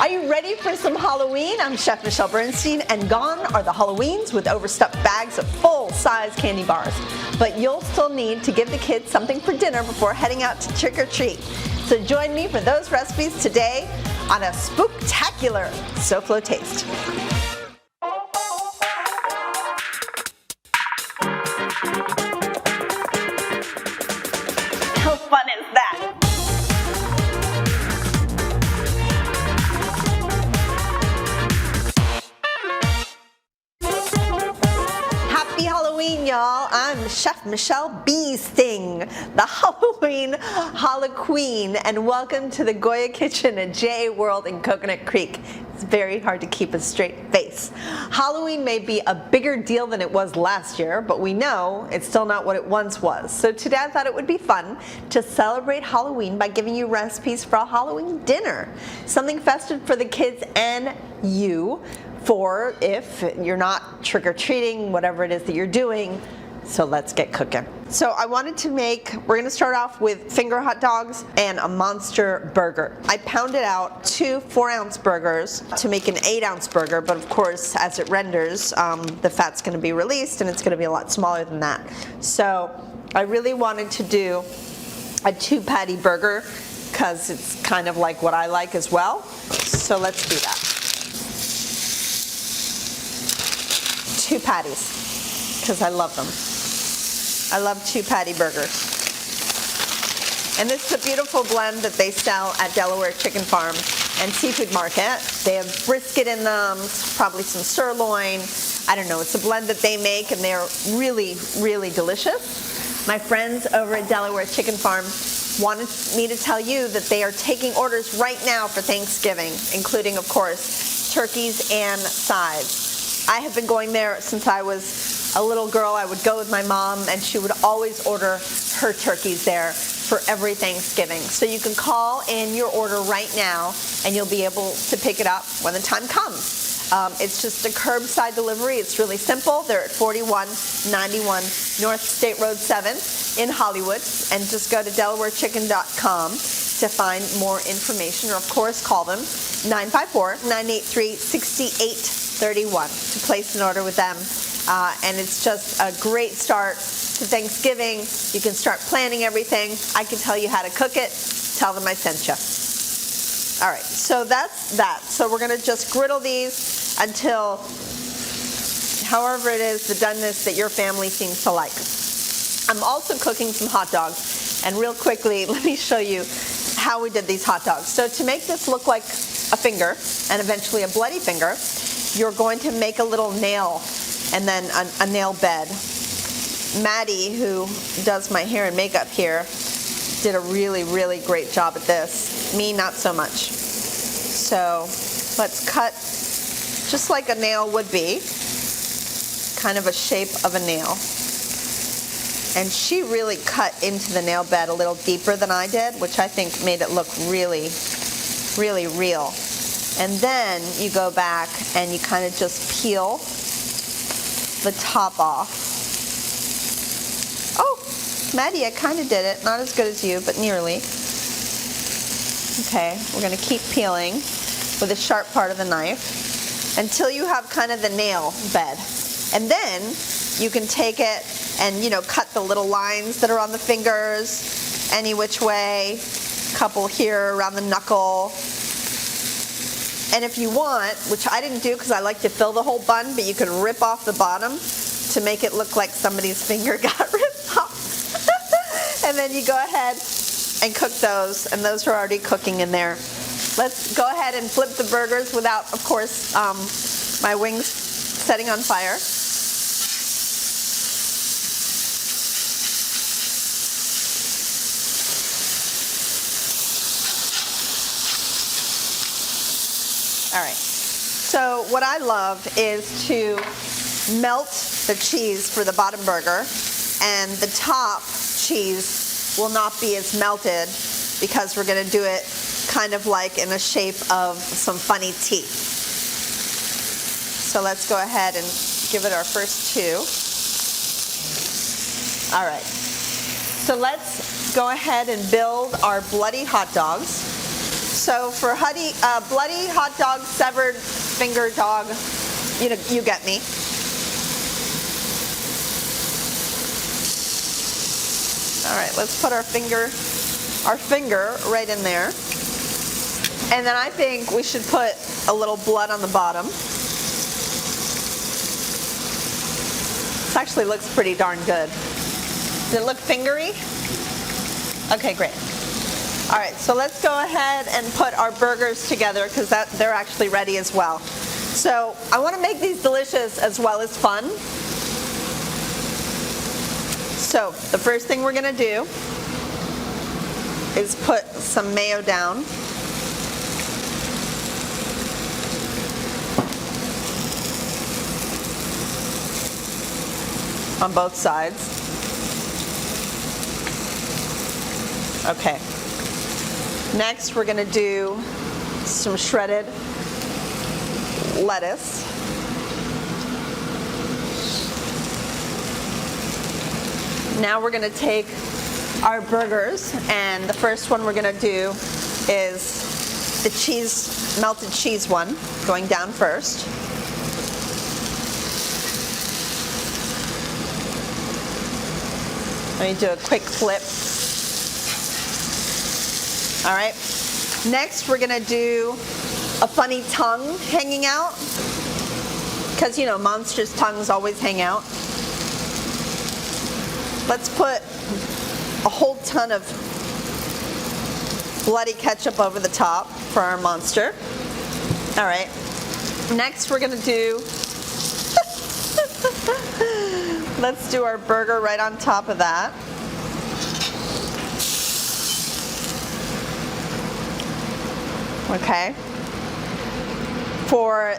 Are you ready for some Halloween? I'm Chef Michelle Bernstein, and gone are the Halloweens with overstuffed bags of full-size candy bars. But you'll still need to give the kids something for dinner before heading out to trick-or-treat. So join me for those recipes today on a spooktacular SoFlo taste. How fun is that? Happy Halloween, y'all. I'm Chef Michelle Bee-Sting, the Halloween Queen, and welcome to the Goya Kitchen at J World in Coconut Creek. It's very hard to keep a straight face. Halloween may be a bigger deal than it was last year, but we know it's still not what it once was. So today I thought it would be fun to celebrate Halloween by giving you recipes for a Halloween dinner. Something festive for the kids and you, for if you're not trick-or-treating, whatever it is that you're doing. So let's get cooking. So I wanted to we're gonna start off with finger hot dogs and a monster burger. I pounded out two 4-ounce burgers to make an 8-ounce burger, but of course, as it renders, the fat's gonna be released and it's gonna be a lot smaller than that. So I really wanted to do a 2-patty burger because it's kind of like what I like as well. So let's do that. 2 patties, because I love them. I love 2-patty burgers. And this is a beautiful blend that they sell at Delaware Chicken Farm and Seafood Market. They have brisket in them, probably some sirloin. I don't know, it's a blend that they make and they're really, really delicious. My friends over at Delaware Chicken Farm wanted me to tell you that they are taking orders right now for Thanksgiving, including, of course, turkeys and sides. I have been going there since I was a little girl. I would go with my mom and she would always order her turkeys there for every Thanksgiving. So you can call in your order right now and you'll be able to pick it up when the time comes. It's just a curbside delivery. It's really simple. They're at 4191 North State Road 7 in Hollywood. And just go to DelawareChicken.com to find more information, or of course call them 954-983-6831 to place an order with them. And it's just a great start to Thanksgiving. You can start planning everything. I can tell you how to cook it. Tell them I sent you. All right, so that's that. So we're gonna just griddle these until however it is, the doneness that your family seems to like. I'm also cooking some hot dogs, and real quickly, let me show you how we did these hot dogs. So to make this look like a finger, and eventually a bloody finger, you're going to make a little nail and then a nail bed. Maddie, who does my hair and makeup here, did a really, really great job at this. Me, not so much. So let's cut just like a nail would be, kind of a shape of a nail. And she really cut into the nail bed a little deeper than I did, which I think made it look really, really real. And then you go back and you kind of just peel the top off. Oh, Maddie, I kind of did it. Not as good as you, but nearly. Okay, we're going to keep peeling with the sharp part of the knife until you have kind of the nail bed. And then you can take it and, you know, cut the little lines that are on the fingers any which way, couple here around the knuckle. And if you want, which I didn't do because I like to fill the whole bun, but you can rip off the bottom to make it look like somebody's finger got ripped off. And then you go ahead and cook those, and those are already cooking in there. Let's go ahead and flip the burgers without, of course, my wings setting on fire. All right, so what I love is to melt the cheese for the bottom burger, and the top cheese will not be as melted because we're going to do it kind of like in a shape of some funny teeth. So let's go ahead and give it our first 2. All right, so let's go ahead and build our bloody hot dogs. So for bloody hot dog, severed finger dog, you get me. All right, let's put our finger right in there. And then I think we should put a little blood on the bottom. This actually looks pretty darn good. Does it look fingery? Okay, great. All right, so let's go ahead and put our burgers together because they're actually ready as well. So I want to make these delicious as well as fun. So the first thing we're going to do is put some mayo down. On both sides. Okay. Next, we're going to do some shredded lettuce. Now we're going to take our burgers, and the first one we're going to do is the melted cheese one, going down first. Let me do a quick flip. All right. Next, we're going to do a funny tongue hanging out. Because, monsters' tongues always hang out. Let's put a whole ton of bloody ketchup over the top for our monster. All right. Next, we're going to do... Let's do our burger right on top of that. Okay. For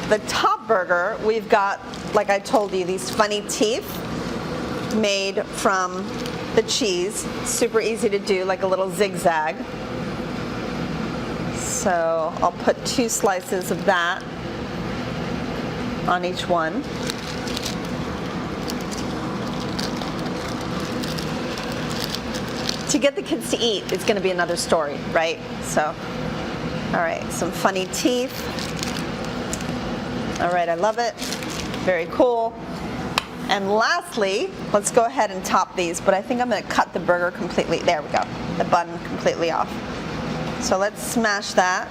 the top burger, we've got, like I told you, these funny teeth made from the cheese. Super easy to do, like a little zigzag. So I'll put 2 slices of that on each one. To get the kids to eat, it's going to be another story, right? So, all right, some funny teeth. All right, I love it. Very cool. And lastly, let's go ahead and top these, but I think I'm going to cut the burger completely. There we go. The bun completely off. So let's smash that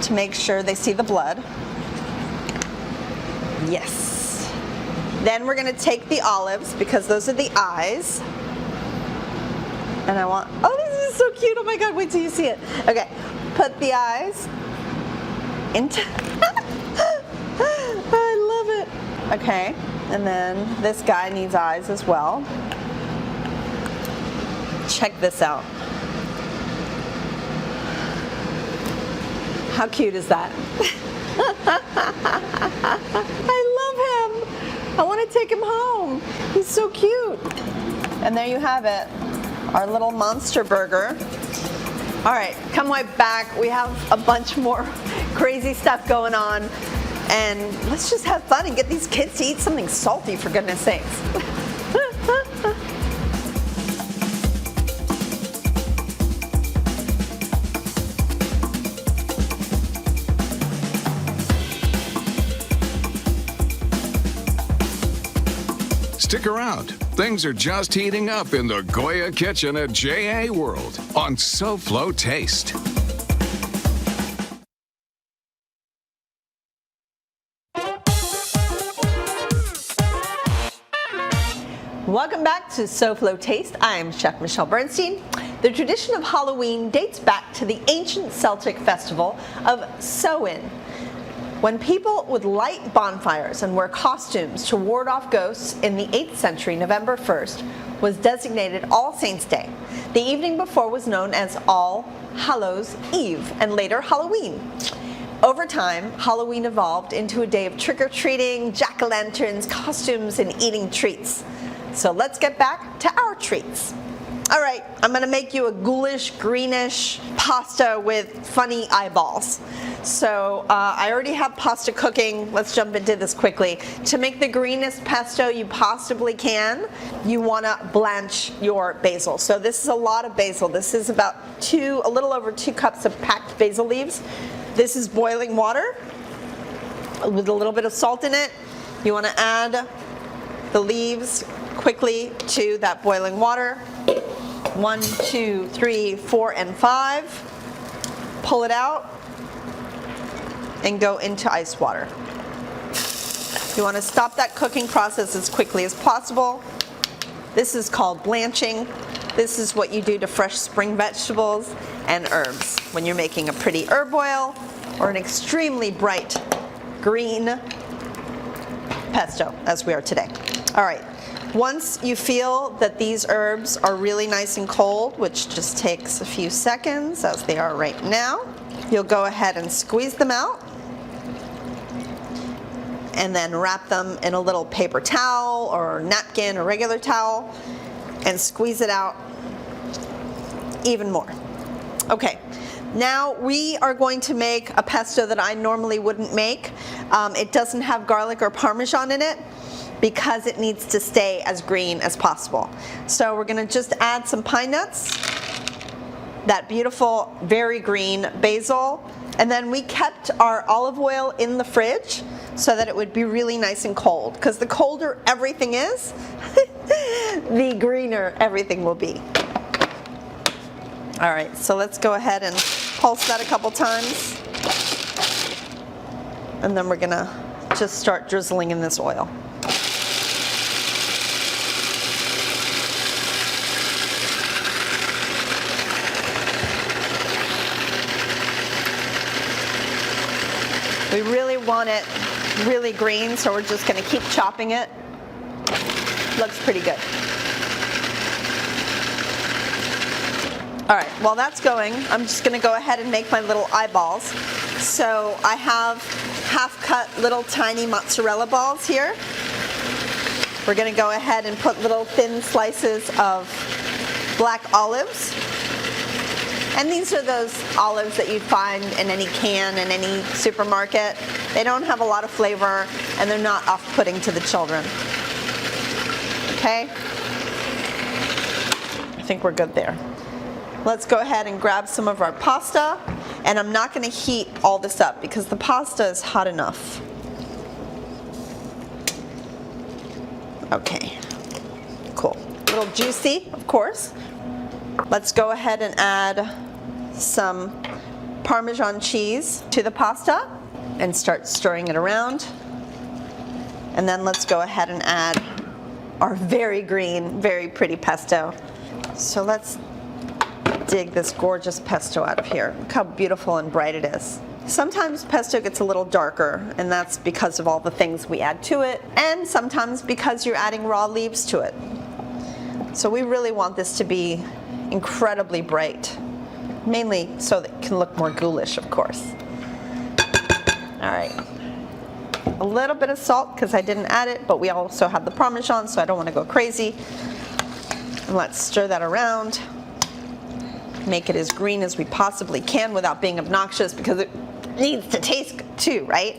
to make sure they see the blood. Yes. Then we're going to take the olives, because those are the eyes. And I want, oh, this is so cute. Oh my God, wait till you see it. Okay, put the eyes into, I love it. Okay, and then this guy needs eyes as well. Check this out. How cute is that? I love him. I want to take him home. He's so cute. And there you have it. Our little monster burger. All right, come right back. We have a bunch more crazy stuff going on. And let's just have fun and get these kids to eat something salty, for goodness sakes. Stick around. Things are just heating up in the Goya kitchen at J.A. World on SoFlo Taste. Welcome back to SoFlo Taste. I am Chef Michelle Bernstein. The tradition of Halloween dates back to the ancient Celtic festival of Samhain, when people would light bonfires and wear costumes to ward off ghosts. In the 8th century, November 1st was designated All Saints' Day. The evening before was known as All Hallows' Eve, and later Halloween. Over time, Halloween evolved into a day of trick-or-treating, jack-o'-lanterns, costumes, and eating treats. So let's get back to our treats. All right, I'm gonna make you a ghoulish, greenish pasta with funny eyeballs. So I already have pasta cooking. Let's jump into this quickly. To make the greenest pesto you possibly can, you wanna blanch your basil. So this is a lot of basil. This is about a little over 2 cups of packed basil leaves. This is boiling water with a little bit of salt in it. You wanna add the leaves quickly to that boiling water. 1, 2, 3, 4, and 5. Pull it out and go into ice water. You want to stop that cooking process as quickly as possible. This is called blanching. This is what you do to fresh spring vegetables and herbs when you're making a pretty herb oil or an extremely bright green pesto, as we are today. All right. Once you feel that these herbs are really nice and cold, which just takes a few seconds, as they are right now, you'll go ahead and squeeze them out and then wrap them in a little paper towel or napkin or regular towel and squeeze it out even more. Okay, now we are going to make a pesto that I normally wouldn't make. It doesn't have garlic or Parmesan in it, because it needs to stay as green as possible. So we're gonna just add some pine nuts, that beautiful, very green basil, and then we kept our olive oil in the fridge so that it would be really nice and cold, because the colder everything is, the greener everything will be. All right, so let's go ahead and pulse that a couple times, and then we're gonna just start drizzling in this oil. We really want it really green, so we're just going to keep chopping it. Looks pretty good. All right, while that's going, I'm just going to go ahead and make my little eyeballs. So I have half-cut little tiny mozzarella balls here. We're going to go ahead and put little thin slices of black olives. And these are those olives that you'd find in any can in any supermarket. They don't have a lot of flavor, and they're not off-putting to the children. Okay? I think we're good there. Let's go ahead and grab some of our pasta, and I'm not going to heat all this up because the pasta is hot enough. Okay, cool. A little juicy, of course. Let's go ahead and add some Parmesan cheese to the pasta and start stirring it around. And then let's go ahead and add our very green, very pretty pesto. So let's dig this gorgeous pesto out of here. Look how beautiful and bright it is. Sometimes pesto gets a little darker, and that's because of all the things we add to it, and sometimes because you're adding raw leaves to it. So we really want this to be incredibly bright, mainly so that it can look more ghoulish, of course. All right, a little bit of salt because I didn't add it, but we also have the Parmesan, so I don't want to go crazy. And let's stir that around. Make it as green as we possibly can without being obnoxious, because it needs to taste good too, right?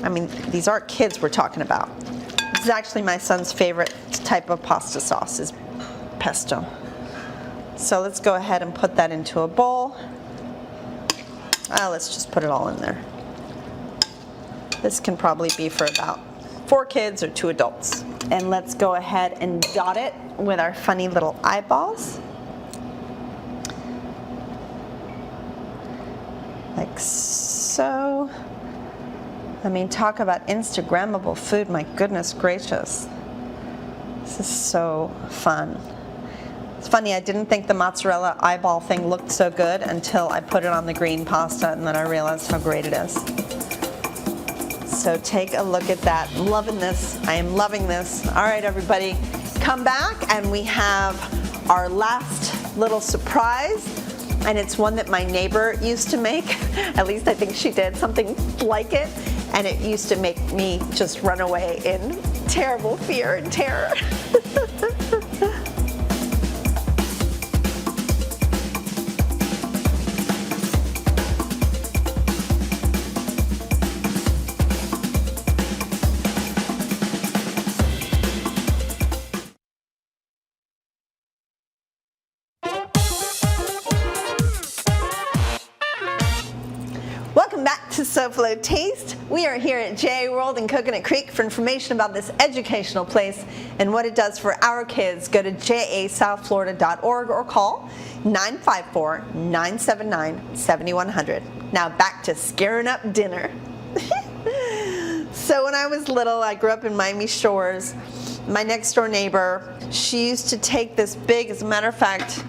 I mean, these aren't kids we're talking about. This is actually my son's favorite type of pasta sauce, is pesto. So let's go ahead and put that into a bowl. Let's just put it all in there. This can probably be for about 4 kids or 2 adults. And let's go ahead and dot it with our funny little eyeballs. Like so. I mean, talk about Instagrammable food, my goodness gracious. This is so fun. It's funny, I didn't think the mozzarella eyeball thing looked so good until I put it on the green pasta, and then I realized how great it is. So take a look at that. I'm loving this. I am loving this. All right, everybody, come back, and we have our last little surprise. And it's one that my neighbor used to make. At least I think she did something like it. And it used to make me just run away in terrible fear and terror. Welcome back to SoFlo Taste. We are here at JA World in Coconut Creek. For information about this educational place and what it does for our kids, go to jasouthflorida.org or call 954-979-7100. Now back to scaring up dinner. So when I was little, I grew up in Miami Shores. My next door neighbor, she used to take this big, as a matter of fact,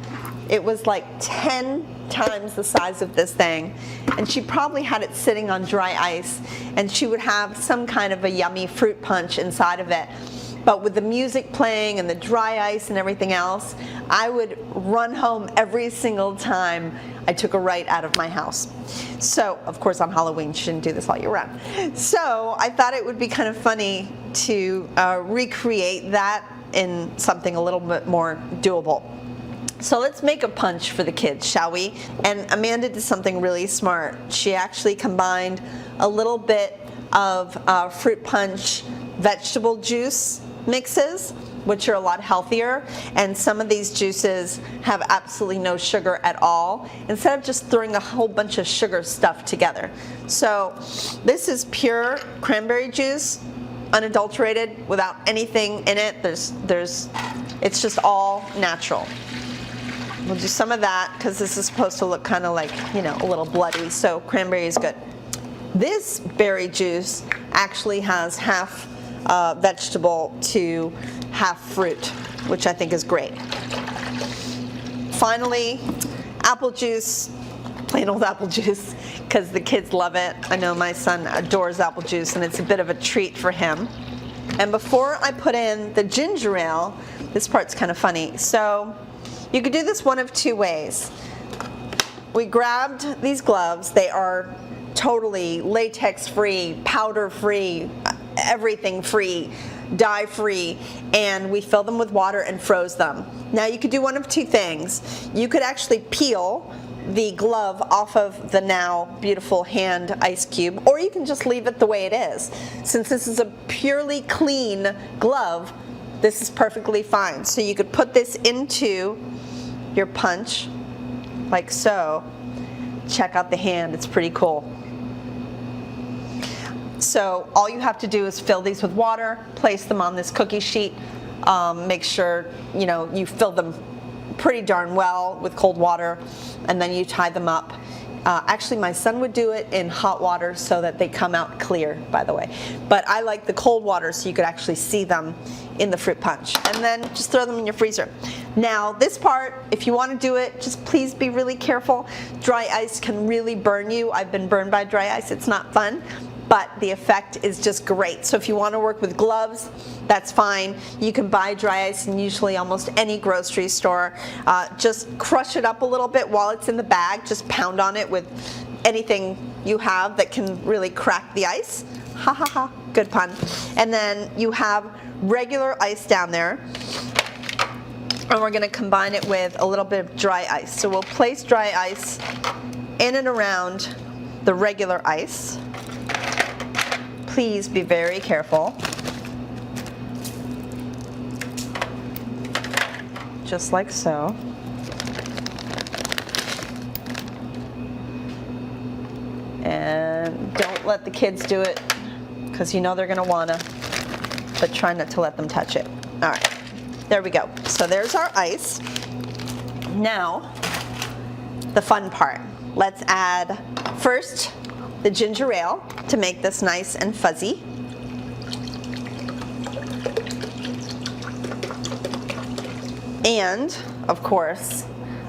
it was like 10 times the size of this thing, and she probably had it sitting on dry ice, and she would have some kind of a yummy fruit punch inside of it. But with the music playing and the dry ice and everything else, I would run home every single time I took a right out of my house. So, of course, on Halloween, she shouldn't do this all year round. So I thought it would be kind of funny to recreate that in something a little bit more doable. So let's make a punch for the kids, shall we? And Amanda did something really smart. She actually combined a little bit of fruit punch vegetable juice mixes, which are a lot healthier, and some of these juices have absolutely no sugar at all, instead of just throwing a whole bunch of sugar stuff together. So this is pure cranberry juice, unadulterated, without anything in it. It's just all natural. We'll do some of that because this is supposed to look kind of like, a little bloody, so cranberry is good. This berry juice actually has half vegetable to half fruit, which I think is great. Finally, apple juice, plain old apple juice, because the kids love it. I know my son adores apple juice, and it's a bit of a treat for him. And before I put in the ginger ale, this part's kind of funny. So you could do this one of two ways. We grabbed these gloves. They are totally latex-free, powder-free, everything-free, dye-free, and we filled them with water and froze them. Now you could do one of two things. You could actually peel the glove off of the now beautiful hand ice cube, or you can just leave it the way it is. Since this is a purely clean glove, this is perfectly fine. So you could put this into your punch, like so. Check out the hand, it's pretty cool. So all you have to do is fill these with water, place them on this cookie sheet, make sure you fill them pretty darn well with cold water, and then you tie them up. Actually, my son would do it in hot water so that they come out clear, by the way. But I like the cold water so you could actually see them in the fruit punch. And then just throw them in your freezer. Now, this part, if you want to do it, just please be really careful. Dry ice can really burn you. I've been burned by dry ice. It's not fun, but the effect is just great. So if you want to work with gloves, that's fine. You can buy dry ice in usually almost any grocery store. Just crush it up a little bit while it's in the bag. Just pound on it with anything you have that can really crack the ice. Ha ha ha, good pun. And then you have regular ice down there, and we're gonna combine it with a little bit of dry ice. So we'll place dry ice in and around the regular ice. Please be very careful. Just like so. And don't let the kids do it, because they're gonna wanna, but try not to let them touch it. All right, there we go. So there's our ice. Now, the fun part. Let's add first the ginger ale to make this nice and fuzzy. And, of course,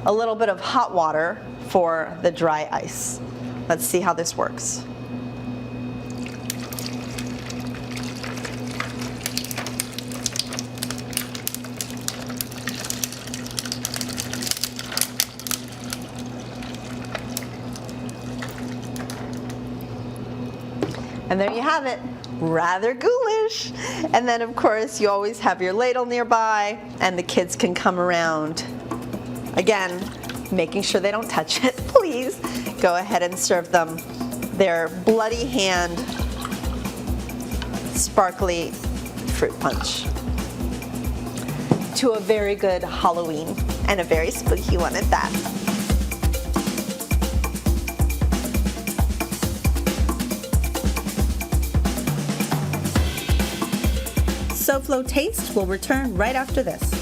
a little bit of hot water for the dry ice. Let's see how this works. And there you have it, rather ghoulish. And then of course you always have your ladle nearby, and the kids can come around. Again, making sure they don't touch it, please. Go ahead and serve them their bloody hand, sparkly fruit punch. To a very good Halloween, and a very spooky one at that. SoFlo Taste will return right after this.